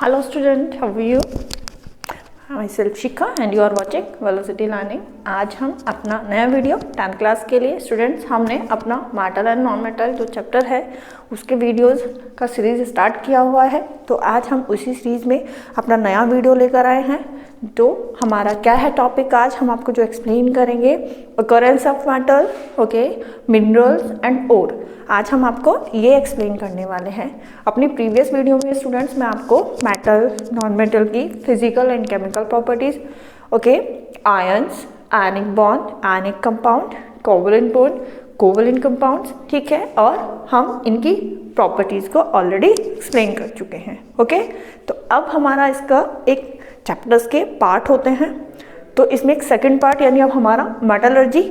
Hello student, how are you? Myself Shikha and you are watching Velocity Learning। आज हम अपना नया video 10th class के लिए स्टूडेंट्स हमने अपना मेटल एंड नॉन मेटल जो चैप्टर है उसके वीडियोस का सीरीज स्टार्ट किया हुआ है। तो आज हम उसी सीरीज में अपना नया वीडियो लेकर आए हैं। तो हमारा क्या है टॉपिक, आज हम आपको जो एक्सप्लेन करेंगे occurrence of metal, okay, minerals and ore. आज हम आपको ये एक्सप्लेन करने वाले हैं। अपनी प्रीवियस वीडियो में स्टूडेंट्स मैं आपको मेटल नॉन मेटल की physical and chemical properties, okay, ions, ionic bond, ionic compound, covalent bond, covalent compounds, ठीक है, और हम इनकी प्रॉपर्टीज को ऑलरेडी एक्सप्लेन कर चुके हैं। ओके, तो अब हमारा इसका एक चैप्टर्स के पार्ट होते हैं। तो इसमें एक सेकंड पार्ट यानी अब हमारा मेटलर्जी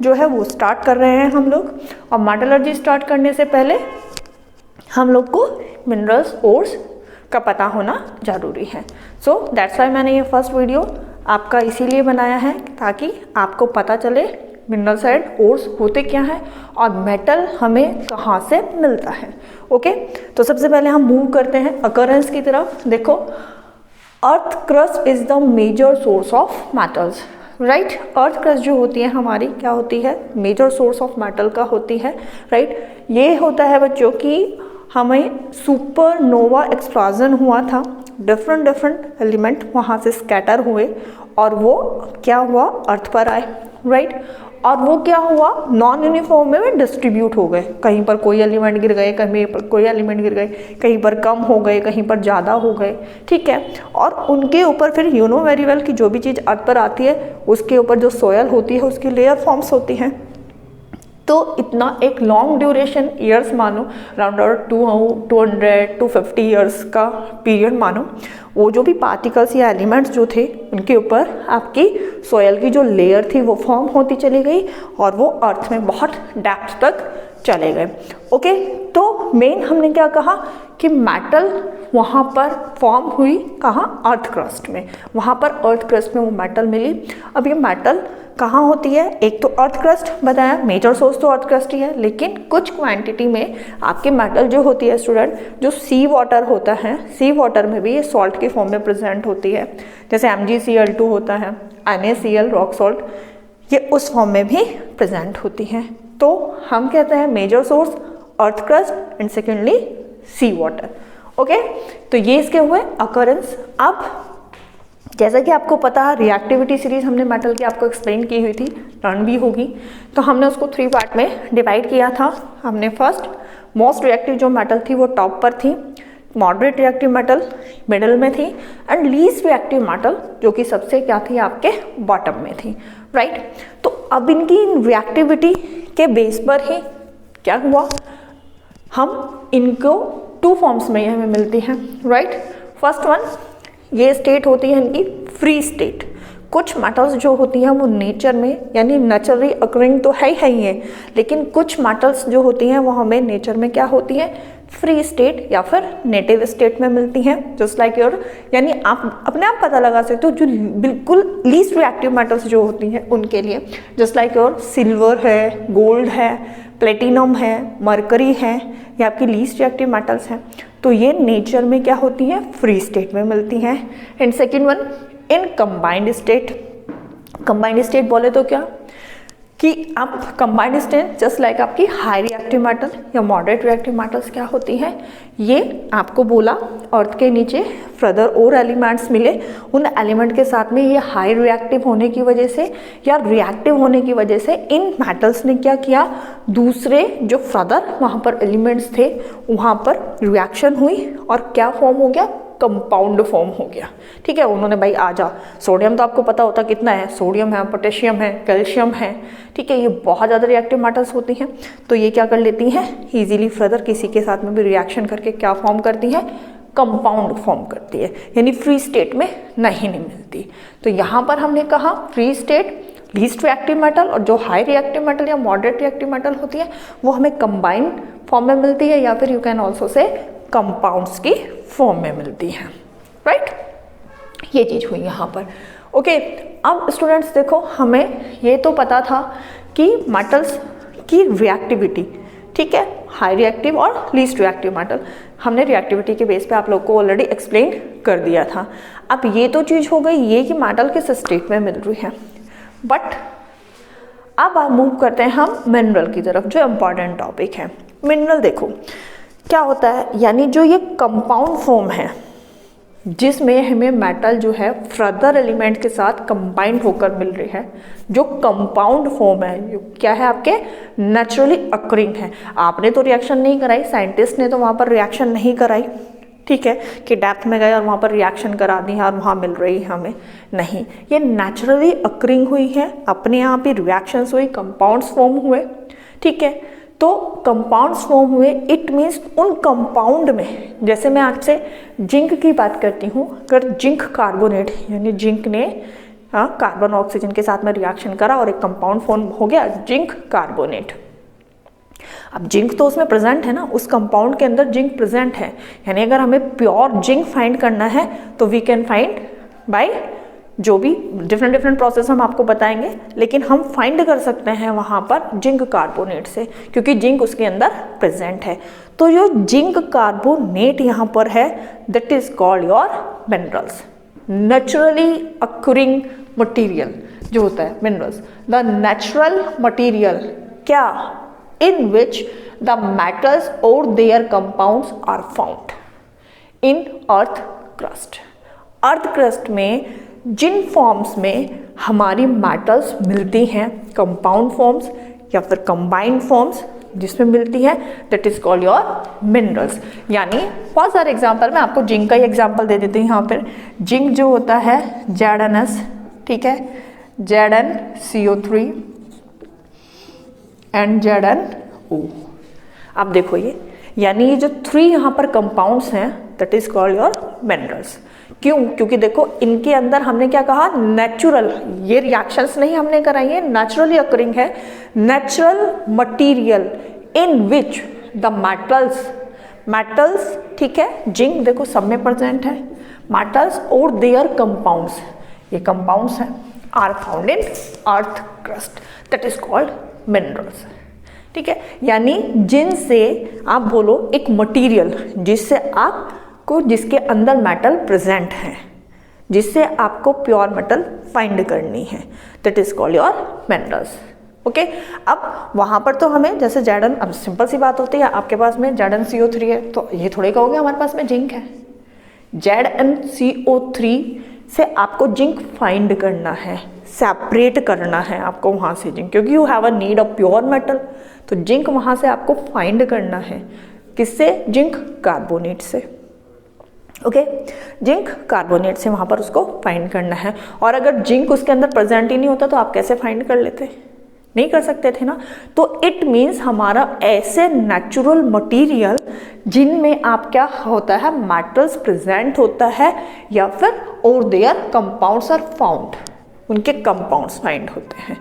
जो है वो स्टार्ट कर रहे हैं हम लोग। और मेटलर्जी स्टार्ट करने से पहले हम लोग को मिनरल्स ओर्स का पता होना ज़रूरी है। सो दैट्स वाई मैंने ये फर्स्ट वीडियो आपका इसीलिए बनाया है ताकि आपको पता चले मिनरल्स एंड ओर्स होते क्या हैं और मेटल हमें कहाँ से मिलता है। ओके, तो सबसे पहले हम मूव करते हैं अकरेंस की तरफ। देखो, earth crust is the major source of metals, right. Earth crust जो होती है हमारी क्या होती है, मेजर सोर्स ऑफ मेटल का होती है, राइट। ये होता है बच्चों की हमें सुपरनोवा एक्सप्लोजन हुआ था, डिफरेंट एलिमेंट वहाँ से स्कैटर हुए और वो क्या हुआ, अर्थ पर आए, राइट। और वो क्या हुआ, नॉन यूनिफॉर्म में डिस्ट्रीब्यूट हो गए। कहीं पर कोई एलिमेंट गिर गए, कहीं पर कोई एलिमेंट गिर गए, कहीं पर कम हो गए, कहीं पर ज़्यादा हो गए, ठीक है। और उनके ऊपर फिर यू नो वेरी वेल कि जो भी चीज़ अर्थ पर आती है उसके ऊपर जो सोयल होती है उसकी लेयर फॉर्म्स होती हैं। तो इतना एक लॉन्ग ड्यूरेशन ईयर्स मानो, अराउंड 200-250 ईयर्स का पीरियड मानो, वो जो भी पार्टिकल्स या एलिमेंट्स जो थे उनके ऊपर आपकी सोयल की जो लेयर थी वो फॉर्म होती चली गई और वो अर्थ में बहुत डेप्थ तक चले गए। ओके, तो मेन हमने क्या कहा कि मेटल वहाँ पर फॉर्म हुई, कहाँ, अर्थ क्रस्ट में। वहाँ पर अर्थ क्रस्ट में वो मेटल मिली। अब ये मेटल कहाँ होती है, एक तो अर्थ क्रस्ट बताया, मेजर सोर्स तो अर्थ क्रस्ट ही है, लेकिन कुछ क्वांटिटी में आपके मेटल जो होती है स्टूडेंट, जो सी वाटर होता है, सी वाटर में भी ये सॉल्ट के फॉर्म में प्रेजेंट होती है। जैसे MgCl2 होता है, NaCl रॉक सॉल्ट, ये उस फॉर्म में भी प्रेजेंट होती हैं। तो हम कहते हैं major source earth crust and secondly sea water. Okay, तो ये इसके हुए अकरेंस। अब जैसा कि आपको पता है रिएक्टिविटी सीरीज हमने मेटल की आपको एक्सप्लेन की हुई थी, टर्न भी होगी, तो हमने उसको 3 पार्ट में डिवाइड किया था। हमने फर्स्ट मोस्ट रिएक्टिव जो मेटल थी वो टॉप पर थी, मॉडरेट रिएक्टिव मेटल मिडल में थी एंड लीस्ट रिएक्टिव मेटल जो कि सबसे क्या थी आपके बॉटम में थी, राइट। तो अब इनकी रिएक्टिविटी के बेस पर ही क्या हुआ, हम इनको 2 फॉर्म्स में हमें मिलती हैं, राइट। फर्स्ट वन, ये स्टेट होती है इनकी फ्री स्टेट। कुछ मेटल्स जो होती हैं वो नेचर में यानी नेचुरली अकरिंग तो है ही है, लेकिन कुछ मेटल्स जो होती हैं वो हमें नेचर में क्या होती हैं, फ्री स्टेट या फिर नेटिव स्टेट में मिलती हैं। जस्ट लाइक योर, यानी आप अपने आप पता लगा सकते हो जो बिल्कुल लीस्ट रिएक्टिव मेटल्स जो होती हैं उनके लिए, जस्ट लाइक योर सिल्वर है, गोल्ड है, प्लेटिनम है, मरकरी है, ये आपकी लीस्ट रिएक्टिव मेटल्स हैं। तो ये नेचर में क्या होती हैं, फ्री स्टेट में मिलती हैं। And second one, in combined state. Combined state बोले तो क्या कि आप कंबाइंड स्टेट जस्ट लाइक आपकी हाई रिएक्टिव मेटल या मॉडरेट रिएक्टिव मेटल्स क्या होती हैं, ये आपको बोला अर्थ के नीचे फर्दर और एलिमेंट्स मिले, उन एलिमेंट के साथ में ये हाई रिएक्टिव होने की वजह से या रिएक्टिव होने की वजह से इन मेटल्स ने क्या किया, दूसरे जो फर्दर वहाँ पर एलिमेंट्स थे वहाँ पर रिएक्शन हुई और क्या फॉर्म हो गया, कंपाउंड फॉर्म हो गया, ठीक है। उन्होंने भाई आजा, सोडियम तो आपको पता होता कितना है, सोडियम है, पोटेशियम है, कैल्शियम है, ठीक है, ये बहुत ज़्यादा रिएक्टिव मेटल्स होती हैं। तो ये क्या कर लेती हैं, इजीली फर्दर किसी के साथ में भी रिएक्शन करके क्या फॉर्म करती हैं, कंपाउंड फॉर्म करती है, यानी फ्री स्टेट में नहीं मिलती। तो यहाँ पर हमने कहा free state least reactive metal और जो हाई रिएक्टिव मेटल या मॉडरेट रिएक्टिव मेटल होती है वो हमें कंबाइंड फॉर्म में मिलती है या फिर you can also say compounds की फॉर्म में मिलती है, राइट। ये चीज़ हुई यहाँ पर। ओके, अब स्टूडेंट्स देखो, हमें ये तो पता था कि मेटल्स की रिएक्टिविटी, ठीक है, हाई रिएक्टिव और लीस्ट रिएक्टिव मेटल। हमने रिएक्टिविटी के बेस पे आप लोग को ऑलरेडी एक्सप्लेन कर दिया था। अब ये तो चीज़ हो गई ये कि मेटल किस स्टेट में मिल रही है, बट अब आप मूव करते हैं हम मिनरल की तरफ, जो इम्पॉर्टेंट टॉपिक है। मिनरल देखो क्या होता है, यानी जो ये कंपाउंड फॉर्म है जिसमें हमें मेटल जो है फर्दर एलिमेंट के साथ कंबाइंड होकर मिल रही है, जो कंपाउंड फॉर्म है, जो क्या है आपके नेचुरली अकरिंग है। आपने तो रिएक्शन नहीं कराई, साइंटिस्ट ने तो वहाँ पर रिएक्शन नहीं कराई, ठीक है, कि डेप्थ में गए और वहाँ पर रिएक्शन करा दी और वहाँ मिल रही है हमें, नहीं, ये नेचुरली अकरिंग हुई है, अपने आप ही रिएक्शंस हुई, कंपाउंड्स फॉर्म हुए, ठीक है। तो कंपाउंड्स फॉर्म हुए, इट मीन्स उन कंपाउंड में, जैसे मैं आपसे जिंक की बात करती हूँ, अगर जिंक कार्बोनेट यानी जिंक ने कार्बन ऑक्सीजन के साथ में रिएक्शन करा और एक कंपाउंड फॉर्म हो गया जिंक कार्बोनेट। अब जिंक तो उसमें प्रेजेंट है ना, उस कंपाउंड के अंदर जिंक प्रेजेंट है, यानी अगर हमें प्योर जिंक फाइंड करना है तो वी कैन फाइंड बाय जो भी डिफरेंट प्रोसेस हम आपको बताएंगे, लेकिन हम फाइंड कर सकते हैं वहाँ पर जिंक कार्बोनेट से, क्योंकि जिंक उसके अंदर प्रेजेंट है। तो जो जिंक कार्बोनेट यहाँ पर है that is called your minerals, naturally occurring material जो होता है मिनरल्स, द नेचुरल मटीरियल क्या इन विच द मेटल्स और their compounds are found in earth crust. Earth crust में जिन फॉर्म्स में हमारी मेटल्स मिलती हैं, कंपाउंड फॉर्म्स या फिर कंबाइंड फॉर्म्स जिसमें मिलती है, that is called your minerals. यानी बहुत सारे एग्जांपल, मैं आपको जिंक का ही एग्जांपल दे देती हूँ यहाँ पर। जिंक जो होता है ZnS, ठीक है, ZnCO3 एंड ZnO। अब देखो ये, यानी ये जो 3 यहाँ पर कंपाउंड्स हैं that is called your minerals. क्यों? क्योंकि देखो इनके अंदर हमने क्या कहा, नेचुरल, ये रिएक्शंस नहीं हमने कराई है, नेचुरली अकरिंग है, natural material in which the metals, ठीक है, जिंक देखो सब में प्रेजेंट है, मेटल्स और देयर कंपाउंड्स, ये कंपाउंड्स हैं, are found in earth crust, that is called minerals, ठीक है। यानी जिनसे आप बोलो एक मटीरियल जिससे आपको, जिसके अंदर मेटल प्रेजेंट है, जिससे आपको प्योर मेटल फाइंड करनी है, that is called your minerals, okay. अब वहाँ पर तो हमें जैसे Zn, अब सिंपल सी बात होती है, आपके पास में ZnCO3 है तो ये थोड़े कहोगे हमारे पास में जिंक है। ZnCO3 से आपको जिंक फाइंड करना है, सेपरेट करना है आपको वहाँ से जिंक, क्योंकि you have a need of pure metal, तो जिंक वहाँ से आपको फाइंड करना है, किससे? जिंक कार्बोनेट से, ओके, जिंक कार्बोनेट से वहाँ पर उसको फाइंड करना है। और अगर जिंक उसके अंदर प्रेजेंट ही नहीं होता तो आप कैसे फाइंड कर लेते? नहीं कर सकते थे ना। तो इट मीन्स हमारा ऐसे नेचुरल मटेरियल जिनमें आप क्या होता है, मेटल्स प्रेजेंट होता है या फिर और देयर कंपाउंड्स आर फाउंड, उनके कंपाउंड्स फाइंड होते हैं,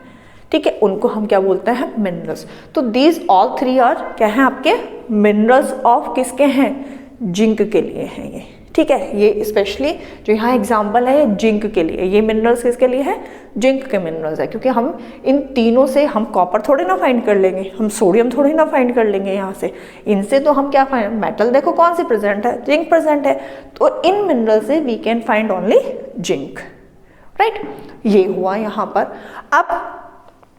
ठीक है, उनको हम क्या बोलते हैं? मिनरल्स। तो दीज ऑल 3 आर क्या हैं आपके? मिनरल्स ऑफ किसके हैं? जिंक के लिए हैं ये, ठीक है। ये स्पेशली जो यहाँ एग्जाम्पल है ये जिंक के लिए, ये मिनरल्स किसके लिए है? जिंक के मिनरल्स है, क्योंकि हम इन तीनों से हम कॉपर थोड़े ना फाइंड कर लेंगे, हम सोडियम थोड़े ना फाइंड कर लेंगे यहाँ से, इनसे तो हम क्या फाइंड, मेटल देखो कौन सी प्रेजेंट है, जिंक प्रेजेंट है, तो इन मिनरल से we can find only zinc, right. ये हुआ यहाँ पर। अब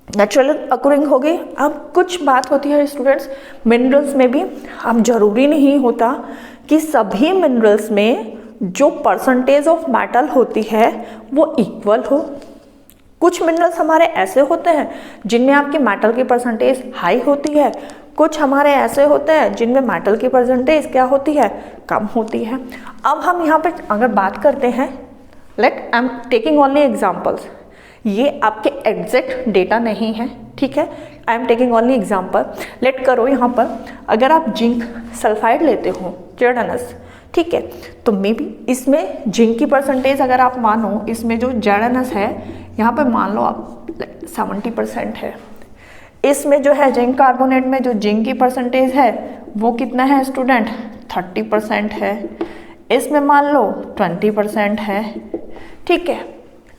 नेचुरल अकरिंग हो गई। अब कुछ बात होती है स्टूडेंट्स, मिनरल्स में भी अब जरूरी नहीं होता कि सभी मिनरल्स में जो परसेंटेज ऑफ मेटल होती है वो इक्वल हो। कुछ मिनरल्स हमारे ऐसे होते हैं जिनमें आपकी मेटल की परसेंटेज हाई होती है, कुछ हमारे ऐसे होते हैं जिनमें मेटल की परसेंटेज क्या होती है? कम होती है। अब हम यहाँ पे अगर बात करते हैं, let I am taking only examples, ये आपके एग्जैक्ट डेटा नहीं है, ठीक है, I am taking only example. Let करो यहाँ पर अगर आप जिंक सल्फाइड लेते हो ZnS, ठीक है, तो मे बी इसमें जिंक की परसेंटेज अगर आप मानो, इसमें जो ZnS है यहाँ पर मान लो आप 70% है, इसमें जो है जिंक कार्बोनेट में जो जिंक की परसेंटेज है वो कितना है स्टूडेंट? 30% है, इसमें मान लो 20% है, ठीक है,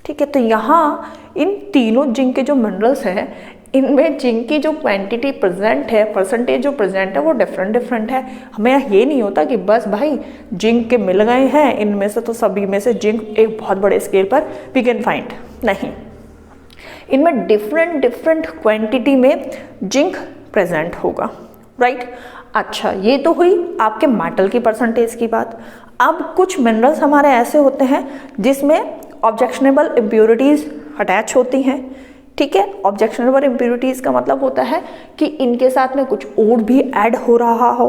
ठीक है। तो यहाँ इन तीनों जिंक के जो मिनरल्स हैं इनमें जिंक की जो क्वांटिटी प्रेजेंट है, परसेंटेज जो प्रेजेंट है वो डिफरेंट है। हमें ये नहीं होता कि बस भाई जिंक के मिल गए हैं इनमें से तो सभी में से जिंक एक बहुत बड़े स्केल पर वी कैन फाइंड, नहीं, इनमें डिफरेंट क्वांटिटी में जिंक प्रेजेंट होगा, राइट। अच्छा, ये तो हुई आपके मेटल की परसेंटेज की बात। अब कुछ मिनरल्स हमारे ऐसे होते हैं जिसमें ऑब्जेक्शनेबल इम्प्योरिटीज अटैच होती हैं, ठीक है। ऑब्जेक्शनेबल इम्प्योरिटीज का मतलब होता है कि इनके साथ में कुछ और भी ऐड हो रहा हो,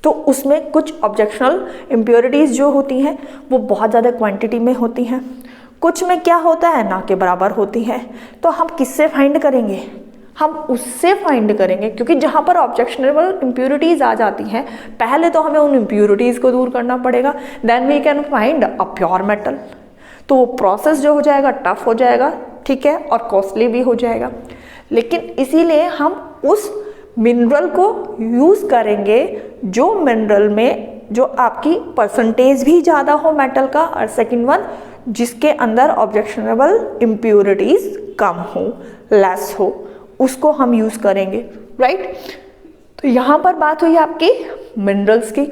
तो उसमें कुछ ऑब्जेक्शनल इम्प्योरिटीज जो होती हैं वो बहुत ज़्यादा क्वांटिटी में होती हैं। कुछ में क्या होता है, ना के बराबर होती हैं। तो हम किससे फाइंड करेंगे, हम उससे फाइंड करेंगे, क्योंकि जहाँ पर ऑब्जेक्शनेबल इम्प्योरिटीज आ जाती हैं पहले तो हमें उन इम्प्योरिटीज को दूर करना पड़ेगा, then we can find a pure metal. तो वो प्रोसेस जो हो जाएगा टफ हो जाएगा, ठीक है, और कॉस्टली भी हो जाएगा। लेकिन इसीलिए हम उस मिनरल को यूज़ करेंगे जो मिनरल में जो आपकी परसेंटेज भी ज़्यादा हो मेटल का, और सेकंड वन जिसके अंदर ऑब्जेक्शनेबल इम्प्योरिटीज कम हो, लेस हो, उसको हम यूज़ करेंगे, राइट। तो यहाँ पर बात हुई आपकी मिनरल्स की।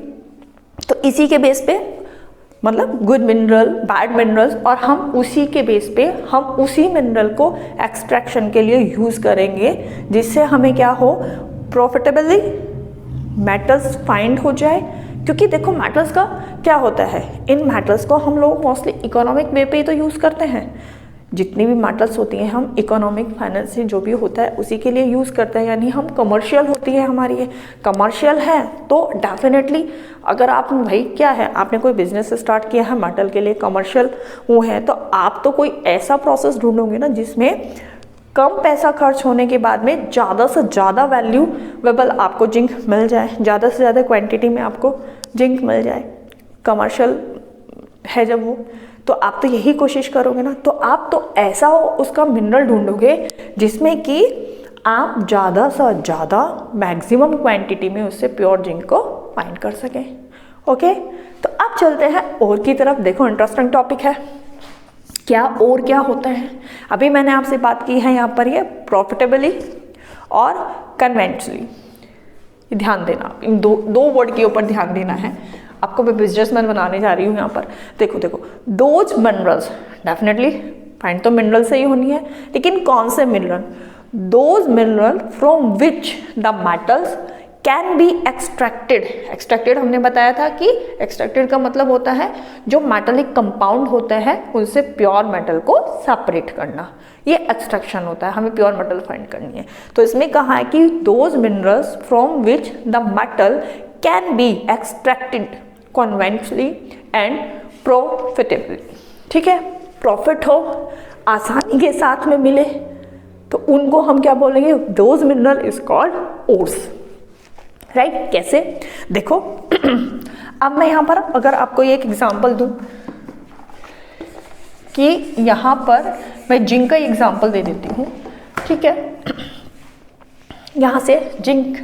तो इसी के बेस पे मतलब गुड मिनरल, बैड मिनरल्स, और हम उसी के बेस पे हम उसी मिनरल को एक्सट्रैक्शन के लिए यूज़ करेंगे जिससे हमें क्या हो, प्रॉफिटेबली मेटल्स फाइंड हो जाए। क्योंकि देखो मेटल्स का क्या होता है, इन मेटल्स को हम लोग मोस्टली इकोनॉमिक वे पे ही तो यूज़ करते हैं। जितनी भी मेटल्स होती हैं हम इकोनॉमिक फाइनेंस से जो भी होता है उसी के लिए यूज़ करते हैं, यानी हम कमर्शियल होती है हमारी, ये कमर्शियल है। तो डेफिनेटली अगर आप भाई क्या है, आपने कोई बिजनेस स्टार्ट किया है मेटल के लिए, कमर्शियल वो है, तो आप तो कोई ऐसा प्रोसेस ढूंढोगे ना जिसमें कम पैसा खर्च होने के बाद में ज़्यादा से ज़्यादा वैल्यूएबल आपको जिंक मिल जाए, ज़्यादा से ज़्यादा क्वांटिटी में आपको जिंक मिल जाए। कमर्शियल है जब वो, तो आप तो यही कोशिश करोगे ना। तो आप तो ऐसा उसका मिनरल ढूंढोगे जिसमें कि आप ज़्यादा से ज़्यादा मैक्सिमम क्वांटिटी में उससे प्योर जिंक को फाइंड कर सकें, ओके। तो अब चलते हैं और की तरफ। देखो इंटरेस्टिंग टॉपिक है, क्या और क्या होता है। अभी मैंने आपसे बात की है यहाँ पर ये प्रॉफिटेबली और कन्वेंशनली। ध्यान देना, इन दो वर्ड के ऊपर ध्यान देना है। आपको मैं बिजनेसमैन बनाने जा रही हूँ यहाँ पर। देखो दोज मिनरल्स, डेफिनेटली फाइंड तो मिनरल से ही होनी है, लेकिन कौन से mineral, those mineral from which the metals can be extracted. Extracted हमने बताया था कि एक्सट्रैक्टेड का मतलब होता है जो मेटलिक कंपाउंड होते हैं उनसे प्योर मेटल को सेपरेट करना, ये एक्सट्रैक्शन होता है। हमें प्योर मेटल फाइंड करनी है। तो इसमें कहा है कि those minerals from which the metal can be extracted conventionally and profitably, ठीक है। प्रॉफिट हो, आसानी के साथ में मिले, तो उनको हम क्या बोलेंगे, those mineral is called ores, right. कैसे, देखो अब मैं यहाँ पर अगर आपको एक एग्जांपल दूं कि यहाँ पर मैं जिंक का एग्जांपल दे देती हूँ, ठीक है। यहाँ से जिंक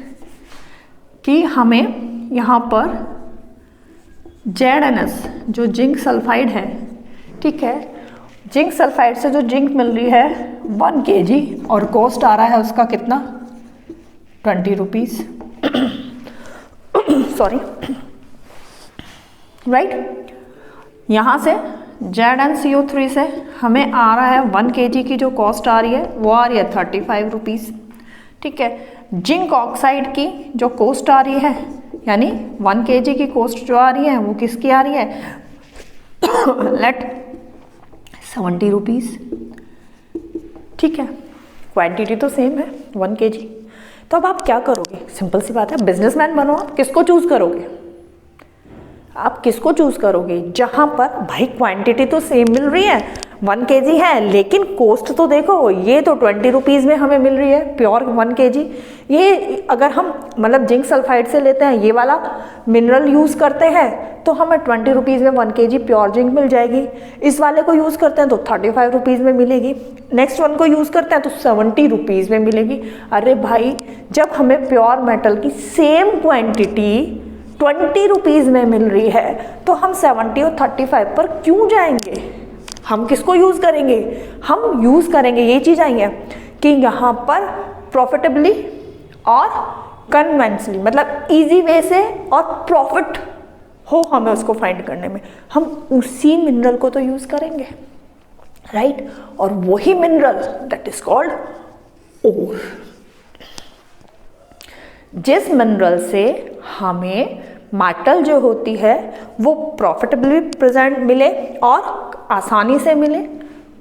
की हमें यहाँ पर ZnS जो जिंक सल्फाइड है, ठीक है, जिंक सल्फाइड से जो जिंक मिल रही है 1 kg और कॉस्ट आ रहा है उसका कितना, 20 रुपीज़, सॉरी, राइट। यहाँ से ZnCO3 से हमें आ रहा है 1 kg की जो कॉस्ट आ रही है वो आ रही है 35 रुपीज़, ठीक है। जिंक ऑक्साइड की जो कॉस्ट आ रही है, यानी 1 kg की कॉस्ट जो आ रही है वो किसकी आ रही है, लेट 70 रुपीज़, ठीक है। क्वांटिटी तो सेम है 1 kg। तो अब आप क्या करोगे, सिंपल सी बात है, बिजनेसमैन बनो, आप किसको चूज करोगे, आप किसको चूज करोगे, जहां पर भाई क्वांटिटी तो सेम मिल रही है, 1 kg है, लेकिन कॉस्ट तो देखो, ये तो 20 रुपीज़ में हमें मिल रही है प्योर 1 kg। ये अगर हम मतलब जिंक सल्फाइड से लेते हैं, ये वाला मिनरल यूज़ करते हैं, तो हमें 20 रुपीज़ में 1 kg प्योर जिंक मिल जाएगी। इस वाले को यूज़ करते हैं तो 35 रुपीज़ में मिलेगी। नेक्स्ट वन को यूज़ करते हैं तो 70 रुपीज़ में मिलेगी। अरे भाई, जब हमें प्योर मेटल की सेम क्वांटिटी 20 रुपीज़ में मिल रही है तो हम 70 और 35 पर क्यों जाएंगे, हम किसको यूज़ करेंगे, हम यूज़ करेंगे, ये चीज़ आई है कि यहाँ पर प्रॉफिटेबली और कन्वेंशनली, मतलब इजी वे से और प्रॉफिट हो हमें उसको फाइंड करने में, हम उसी मिनरल को तो यूज करेंगे, राइट। और वही मिनरल दैट इज कॉल्ड ओर। जिस मिनरल से हमें मेटल जो होती है वो प्रॉफिटेबली प्रेजेंट मिले और आसानी से मिले,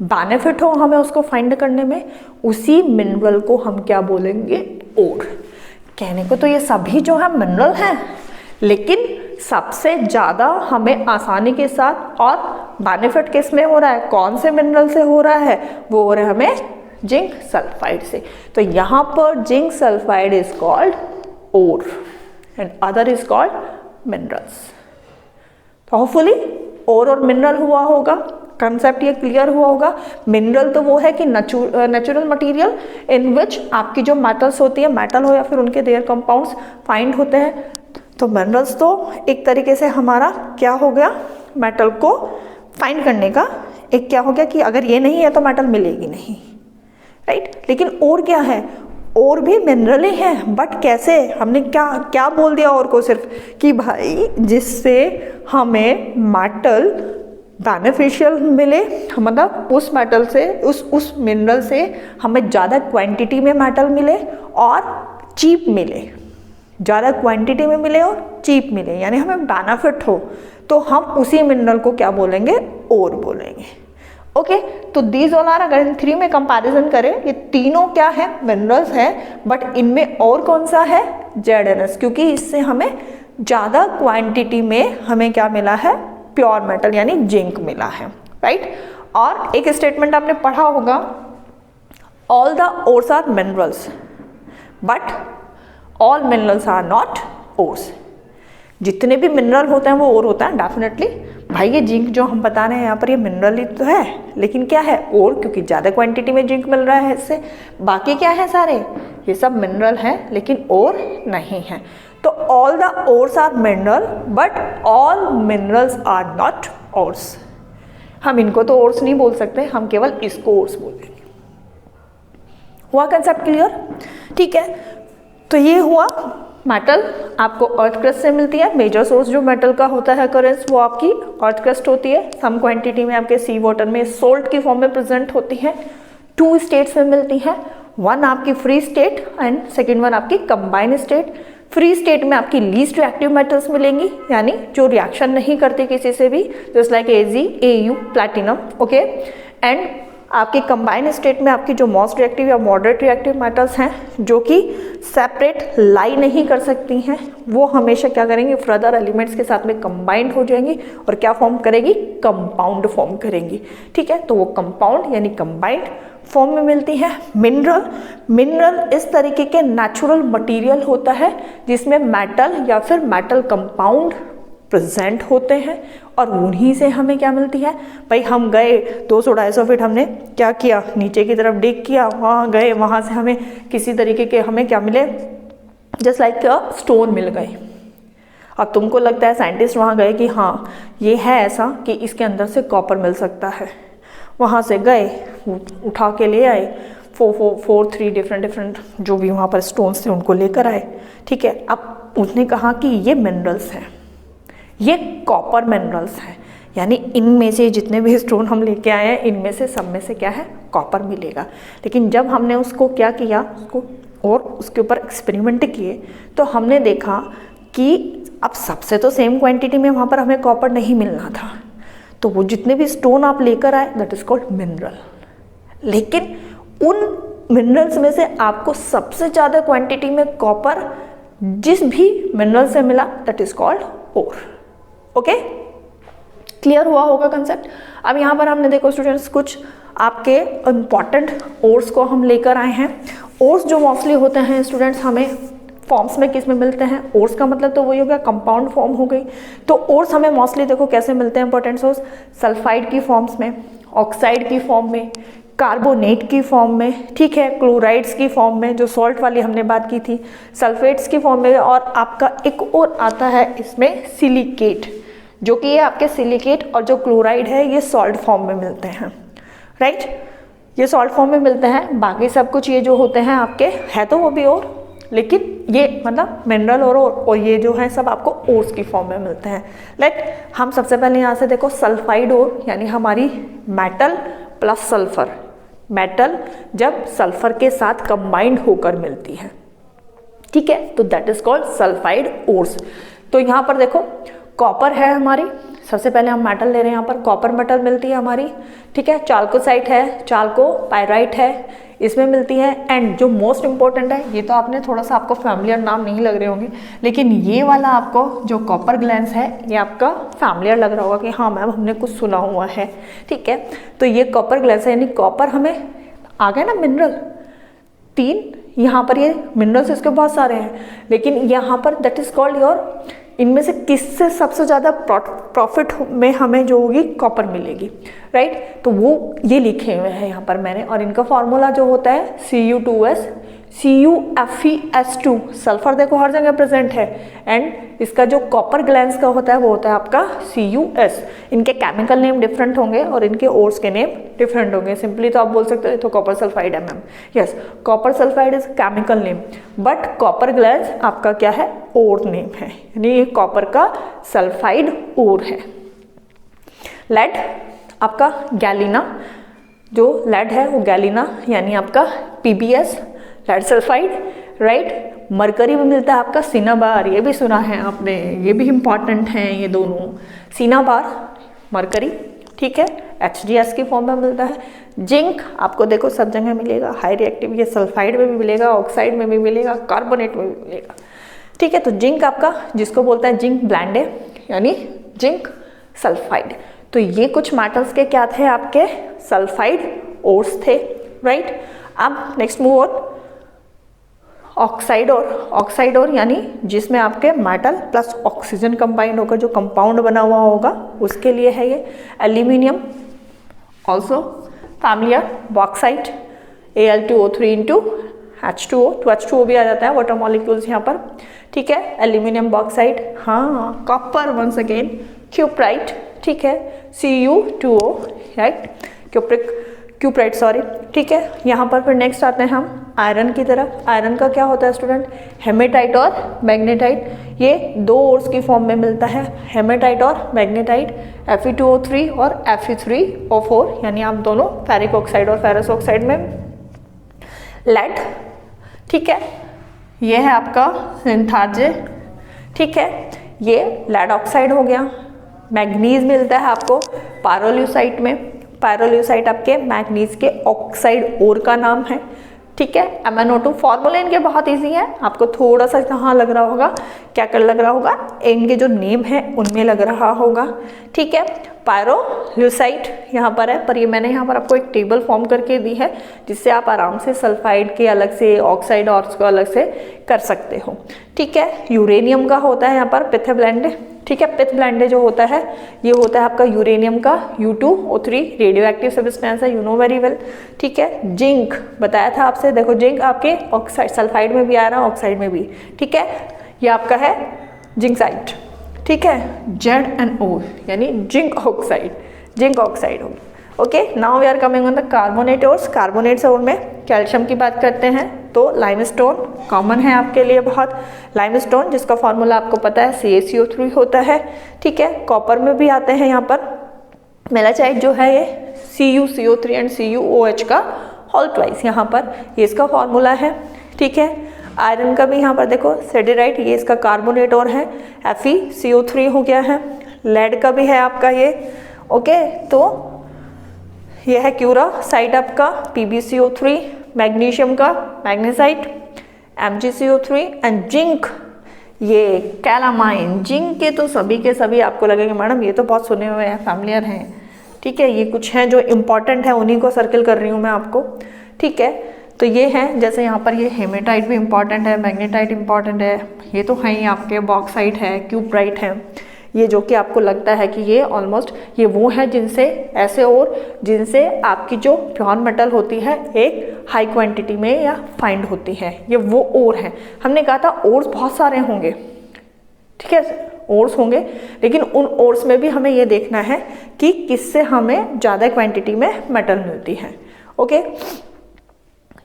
बेनिफिट हो हमें उसको फाइंड करने में, उसी मिनरल को हम क्या बोलेंगे, ओर। कहने को तो ये सभी जो है मिनरल हैं, लेकिन सबसे ज़्यादा हमें आसानी के साथ और बेनिफिट किस में हो रहा है, कौन से मिनरल से हो रहा है, वो हो रहा है हमें जिंक सल्फाइड से। तो यहाँ पर zinc sulphide is called ore and other is called minerals. तो होपफुली ओर और मिनरल हुआ होगा, कंसेप्ट ये क्लियर हुआ होगा। मिनरल तो वो है कि नेचुरल मटेरियल इन विच आपकी जो मेटल्स होती है, मेटल हो या फिर उनके देयर कंपाउंड्स फाइंड होते हैं। तो मिनरल्स तो एक तरीके से हमारा क्या हो गया, मेटल को फाइंड करने का एक क्या हो गया कि अगर ये नहीं है तो मेटल मिलेगी नहीं, राइट। लेकिन और क्या है, और भी मिनरल ही हैं, बट कैसे, हमने क्या क्या बोल दिया और को, सिर्फ कि भाई जिससे हमें मेटल बेनिफिशियल मिले, मतलब उस मेटल से उस मिनरल से हमें ज़्यादा क्वांटिटी में मेटल मिले और चीप मिले, ज़्यादा क्वांटिटी में मिले और चीप मिले, यानी हमें बेनिफिट हो, तो हम उसी मिनरल को क्या बोलेंगे, ओर बोलेंगे। ओके, तो दीज ऑल आर, अगर इन 3 में कंपैरिजन करें, ये तीनों क्या है, मिनरल्स है, बट इनमें और कौन सा है, ZnS, क्योंकि इससे हमें ज़्यादा क्वांटिटी में हमें क्या मिला है, प्योर मेटल यानी जिंक मिला है, राइट। और एक स्टेटमेंट आपने पढ़ा होगा, all the ores are minerals but all minerals are not ores. जितने भी मिनरल होते हैं वो ओर होता है डेफिनेटली। भाई ये जिंक जो हम बता रहे हैं यहाँ पर, ये मिनरल ही तो है, लेकिन क्या है, ओर, क्योंकि ज़्यादा क्वांटिटी में जिंक मिल रहा है इससे। बाकी क्या है, सारे ये सब मिनरल हैं लेकिन ओर नहीं है। तो all the ores are mineral but all minerals are not ores. हम इनको तो ओर्स नहीं बोल सकते, हम केवल इसको ओर्स बोलेंगे। हुआ कंसेप्ट क्लियर? ठीक है, तो ये हुआ मेटल आपको अर्थ क्रस्ट से मिलती है। मेजर सोर्स जो मेटल का होता है करेंस, वो आपकी अर्थ क्रस्ट होती है। सम क्वांटिटी में आपके सी वाटर में सोल्ट की फॉर्म में प्रेजेंट होती है। 2 स्टेट्स में मिलती है, 1 आपकी फ्री स्टेट एंड सेकेंड 1 आपकी कंबाइंड स्टेट। फ्री स्टेट में आपकी लीस्ट रिएक्टिव मेटल्स मिलेंगी, यानी जो रिएक्शन नहीं करती किसी से भी, just like Ag, Au, platinum, okay. And आपकी कंबाइंड स्टेट में आपकी जो मोस्ट रिएक्टिव या मॉडरेट रिएक्टिव मेटल्स हैं, जो कि सेपरेट लाई नहीं कर सकती हैं, वो हमेशा क्या करेंगी, फर्दर एलिमेंट्स के साथ में कंबाइंड हो जाएंगी और क्या फॉर्म करेगी, कंपाउंड फॉर्म करेंगी। ठीक है, तो वो कंपाउंड यानी कंबाइंड फॉर्म में मिलती है। मिनरल इस तरीके के नेचुरल मटेरियल होता है जिसमें मेटल या फिर मेटल कंपाउंड प्रेजेंट होते हैं और उन्हीं से हमें क्या मिलती है। भाई हम गए 200-250 फीट, हमने क्या किया, नीचे की तरफ डिग किया, वहाँ गए, वहाँ से हमें किसी तरीके के हमें क्या मिले, जस्ट लाइक स्टोन मिल गए। अब तुमको लगता है साइंटिस्ट वहाँ गए कि हाँ ये है ऐसा कि इसके अंदर से कॉपर मिल सकता है, वहाँ से गए उठा के ले आए 3 डिफरेंट जो भी वहाँ पर स्टोन्स थे उनको लेकर आए। ठीक है, अब उसने कहा कि ये मिनरल्स हैं, ये कॉपर मिनरल्स हैं, यानी इनमें से जितने भी स्टोन हम लेके आए हैं इनमें से सब में से क्या है, कॉपर मिलेगा। लेकिन जब हमने उसको क्या किया, उसको और उसके ऊपर एक्सपेरिमेंट किए, तो हमने देखा कि अब सबसे तो सेम क्वांटिटी में वहाँ पर हमें कॉपर नहीं मिलना था, तो वो जितने भी स्टोन आप लेकर आए दैट इज कॉल्ड मिनरल। लेकिन उन मिनरल्स में से आपको सबसे ज़्यादा क्वांटिटी में कॉपर जिस भी मिनरल से मिला that is called ore. Okay, clear हुआ होगा कंसेप्ट। अब यहाँ पर हमने देखो स्टूडेंट्स कुछ आपके इम्पॉर्टेंट ओर्स को हम लेकर आए हैं। ओर्स जो मोस्टली होते हैं स्टूडेंट्स हमें फॉर्म्स में किस में मिलते हैं, ओर्स का मतलब तो वही हो गया कंपाउंड फॉर्म हो गई। तो ओर्स हमें मोस्टली देखो कैसे मिलते हैं इंपॉर्टेंट सोर्स, सल्फाइड की फॉर्म्स में, ऑक्साइड की फॉर्म में, कार्बोनेट की फॉर्म में, ठीक है, क्लोराइड्स की फॉर्म में जो सॉल्ट वाली हमने बात की थी, सल्फेट्स की फॉर्म में, और आपका एक और आता है इसमें सिलिकेट, जो कि ये आपके सिलिकेट और जो क्लोराइड है ये सॉल्ट फॉर्म में मिलते हैं, राइट। ये सॉल्ट फॉर्म में मिलते हैं। बाकी सब कुछ ये जो होते हैं आपके है तो वो भी और, लेकिन ये मतलब मिनरल और ये जो है सब आपको ओर्स की फॉर्म में मिलते हैं। लाइक हम सबसे पहले यहाँ से देखो सल्फाइड ओर यानी हमारी मेटल प्लस सल्फर, मेटल जब सल्फर के साथ कंबाइंड होकर मिलती है, ठीक है, तो that is called sulphide ores. तो यहाँ पर देखो कॉपर है हमारी, सबसे पहले हम मेटल ले रहे हैं, यहाँ पर कॉपर मेटल मिलती है हमारी, ठीक है। चाल्कोसाइट है, चाल्को पायराइट है, इसमें मिलती है। एंड जो मोस्ट इंपॉर्टेंट है, ये तो आपने थोड़ा सा आपको फैमिलियर नाम नहीं लग रहे होंगे, लेकिन ये वाला आपको जो कॉपर ग्लैंस है ये आपका फैमिलियर लग रहा होगा कि हाँ मैम हमने कुछ सुना हुआ है, ठीक है। तो ये कॉपर ग्लैंस है, यानी कॉपर हमें आ गया ना मिनरल, 3 यहाँ पर ये मिनरल्स इसके बहुत सारे हैं, लेकिन यहाँ पर दैट इज कॉल्ड योर, इनमें से किससे सबसे ज़्यादा प्रॉफिट में हमें जो होगी कॉपर मिलेगी, राइट। तो वो ये लिखे हुए हैं यहाँ पर मैंने, और इनका फॉर्मूला जो होता है Cu2s CuFeS2, सल्फर देखो हर जगह प्रेजेंट है, एंड इसका जो कॉपर ग्लैंस का होता है वो होता है आपका Cus। इनके केमिकल नेम डिफरेंट होंगे और इनके ओर्स के नेम डिफरेंट होंगे। सिंपली तो आप बोल सकते हो तो कॉपर सल्फाइड है ma'am, yes copper sulphide is chemical name, but copper glance आपका क्या है, ओर नेम है, यानी ये कॉपर का सल्फाइड ओर है। लेड आपका गैलिना, जो लेड है वो गैलिना यानी आपका PbS lead sulphide, right. Mercury में मिलता है आपका सिनाबार, ये भी सुना है आपने, ये भी इंपॉर्टेंट हैं ये दोनों, सिनाबार मरकरी, ठीक है, HGS की फॉर्म में मिलता है। जिंक आपको देखो सब जगह मिलेगा, हाई रिएक्टिव, ये सल्फाइड में भी मिलेगा, ऑक्साइड में भी मिलेगा, कार्बोनेट में भी मिलेगा, ठीक है। तो जिंक आपका जिसको बोलता है जिंक ब्लेंडे यानी जिंक सल्फाइड। तो ये कुछ मेटल्स के क्या थे आपके सल्फाइड ओर्स थे, राइट। अब नेक्स्ट मूव ऑन ऑक्साइड और यानी जिसमें आपके मेटल प्लस ऑक्सीजन कंबाइंड होकर जो कंपाउंड बना हुआ होगा उसके लिए है ये। Aluminium also familiar, bauxite Al2O3 into H2O, तो H2O भी आ जाता है वाटर मॉलिक्यूल्स यहाँ पर, ठीक है। एल्यूमिनियम बॉक्साइट, हाँ कॉपर वंस अगेन, क्यूप्राइट, ठीक है, Cu2O, राइट, क्यूप्राइट सॉरी, ठीक है। यहाँ पर फिर नेक्स्ट आते हैं हम आयरन की तरफ। आयरन का क्या होता है स्टूडेंट, हेमेटाइट और मैग्नेटाइट, ये 2 ओर्स की फॉर्म में मिलता है, हेमेटाइट और मैग्नेटाइट, Fe2O3 और Fe3O4, यानी आप दोनों फेरिक ऑक्साइड और फेरस ऑक्साइड में। लेड, ठीक है, ये है आपका सिंथार्जे, ठीक है, ये लेड ऑक्साइड हो गया। मैग्नीज मिलता है आपको पायरोल्यूसाइट में, पायरोल्यूसाइट आपके मैग्नीज के ऑक्साइड ओर का नाम है, ठीक है। MnO2 फॉर्मूले इनके बहुत इजी है, आपको थोड़ा सा कहाँ लग रहा होगा, क्या कर लग रहा होगा, इनके जो नेम है उनमें लग रहा होगा, ठीक है। पायरोल्यूसाइट यहाँ पर है, पर ये मैंने यहाँ पर आपको एक टेबल फॉर्म करके दी है जिससे आप आराम से सल्फाइड के अलग से, ऑक्साइड और उसको अलग से कर सकते हो, ठीक है। यूरेनियम का होता है यहाँ पर पिथब्लेंडे, ठीक है। पिथब्लेंडे जो होता है ये होता है आपका यूरेनियम का U2O3 रेडियो एक्टिव सब्सटेंस है, यू नो वेरी वेल, ठीक है। जिंक बताया था आपसे, देखो जिंक आपके ऑक्साइड सल्फाइड में भी आ रहा है, ऑक्साइड में भी, ठीक है, ये आपका है जिंकसाइट, ठीक है, ZnO यानी जिंक ऑक्साइड होगी, okay. Now we are coming on the carbonate ores. Carbonates ore में कैल्शियम की बात करते हैं तो लाइमस्टोन कॉमन है आपके लिए बहुत, लाइमस्टोन जिसका फॉर्मूला आपको पता है CaCO3 होता है, ठीक है। कॉपर में भी आते हैं यहाँ पर मेलाचाइट जो है ये CuCO3 एंड CuOH का होल ट्वाइस, यहाँ पर ये इसका फॉर्मूला है, ठीक है। आयरन का भी यहाँ पर देखो सेडेराइट, ये इसका कार्बोनेट और है, FeCO3 हो गया है। लेड का भी है आपका ये, ओके, तो ये है क्यूरा साइट आपका PbCO3, मैग्नीशियम का मैग्नेसाइट MgCO3 एंड जिंक, ये कैलामाइन। जिंक के तो सभी के सभी आपको लगेंगे मैडम ये तो बहुत सुने हुए हैं, फैमिलियर हैं, ठीक है। ये कुछ हैं जो इम्पॉर्टेंट है, उन्हीं को सर्किल कर रही हूँ मैं आपको, ठीक है। तो ये है, जैसे यहाँ पर ये हेमेटाइट भी इम्पॉर्टेंट है, मैग्नेटाइट इम्पॉर्टेंट है, ये तो है ही आपके, बॉक्साइट है, क्यूप्राइट है, ये जो कि आपको लगता है कि ये ऑलमोस्ट ये वो है जिनसे ऐसे और जिनसे आपकी जो प्योर मेटल होती है एक हाई क्वांटिटी में या फाइंड होती है, ये वो ओर है। हमने कहा था ओर्स बहुत सारे होंगे, ठीक है, ओर्स होंगे, लेकिन उन ओर्स में भी हमें ये देखना है कि किससे हमें ज़्यादा क्वांटिटी में मेटल मिलती है, ओके,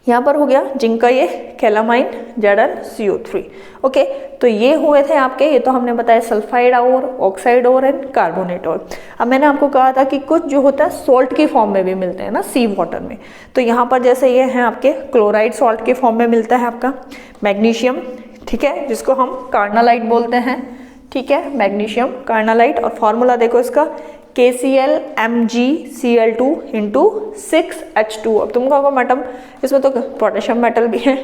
यहाँ पर हो गया जिंक का ये कैलामाइन ZnCO3। ओके, तो ये हुए थे आपके, ये तो हमने बताया सल्फाइड और ऑक्साइड और एंड कार्बोनेट और। अब मैंने आपको कहा था कि कुछ जो होता है सॉल्ट की फॉर्म में भी मिलते हैं ना, सी वाटर में। तो यहाँ पर जैसे ये हैं आपके क्लोराइड सॉल्ट के फॉर्म में मिलता है आपका मैग्नीशियम, ठीक है, जिसको हम कार्नालाइट बोलते हैं, ठीक है, मैग्नीशियम कार्नालाइट। और फॉर्मूला देखो इसका KCl(Mg)Cl2 इंटू 6H2। अब तुम कहोगे मैडम इसमें तो पोटेशियम मेटल भी है,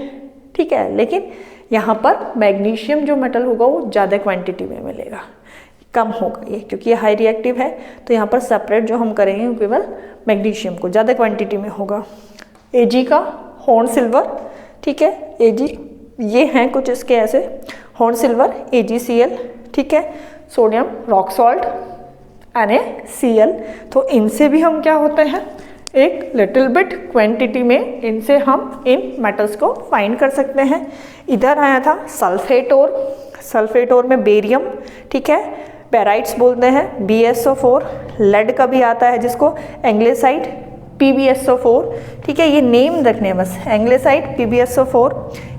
ठीक है, लेकिन यहाँ पर मैग्नीशियम जो मेटल होगा वो ज़्यादा क्वांटिटी में मिलेगा, कम होगा ये, क्योंकि ये हाई रिएक्टिव है। तो यहाँ पर सेपरेट जो हम करेंगे केवल मैग्नीशियम को, ज़्यादा क्वांटिटी में होगा। Ag का हॉर्न सिल्वर, ठीक है, Ag ये हैं कुछ इसके ऐसे हॉर्न सिल्वर AgCl, ठीक है, सोडियम रॉक सॉल्ट NaCl। तो इनसे भी हम क्या होते हैं एक लिटिल बिट क्वांटिटी में इनसे हम इन मेटल्स को फाइंड कर सकते हैं। इधर आया था सल्फेट और, सल्फेट और में बेरियम, ठीक है, पेराइट्स बोलते हैं BSO4। लेड का भी आता है जिसको एंग्लेसाइट PbSO4, ठीक है, ये नेम रखने हैं बस, एंग्लेसाइट PbSO4।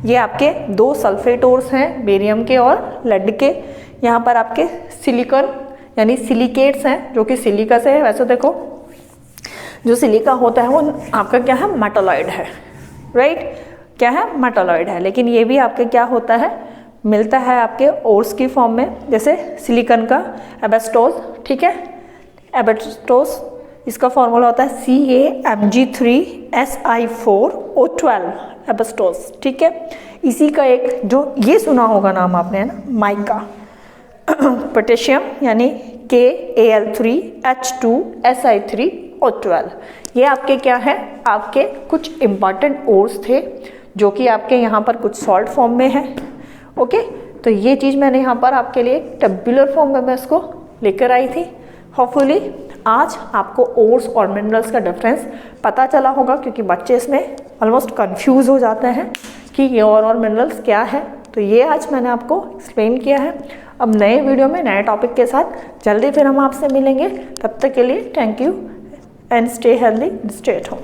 ये आपके दो सल्फेटोर्स हैं बेरियम के और लेड के। यहाँ पर आपके सिलिकॉन यानी सिलिकेट्स हैं जो कि सिलिका से है। वैसे देखो जो सिलिका होता है वो आपका क्या है मेटालॉइड है, राइट, क्या है मेटालॉइड है, लेकिन ये भी आपके क्या होता है मिलता है आपके ओर्स की फॉर्म में, जैसे सिलिकॉन का एबेस्टोस, ठीक है, एबेस्टोस इसका फॉर्मूला होता है CaMg3Si4O12 एबेस्टोस, ठीक है। इसी का एक जो ये सुना होगा नाम आपने, है ना, माइका, पोटेशियम यानी KAl3H2Si3O12। ये आपके क्या है आपके कुछ इंपॉर्टेंट ओर्स थे जो कि आपके यहाँ पर कुछ सॉल्ट फॉर्म में है। ओके, तो ये चीज़ मैंने यहाँ पर आपके लिए टेबुलर फॉर्म में मैं इसको लेकर आई थी। होपफुली आज आपको ओर्स और मिनरल्स का डिफरेंस पता चला होगा, क्योंकि बच्चे इसमें ऑलमोस्ट कंफ्यूज हो जाते हैं कि ये और मिनरल्स क्या है। तो ये आज मैंने आपको एक्सप्लेन किया है। अब नए वीडियो में नए टॉपिक के साथ जल्दी फिर हम आपसे मिलेंगे। तब तक के लिए thank you and stay healthy, stay at home.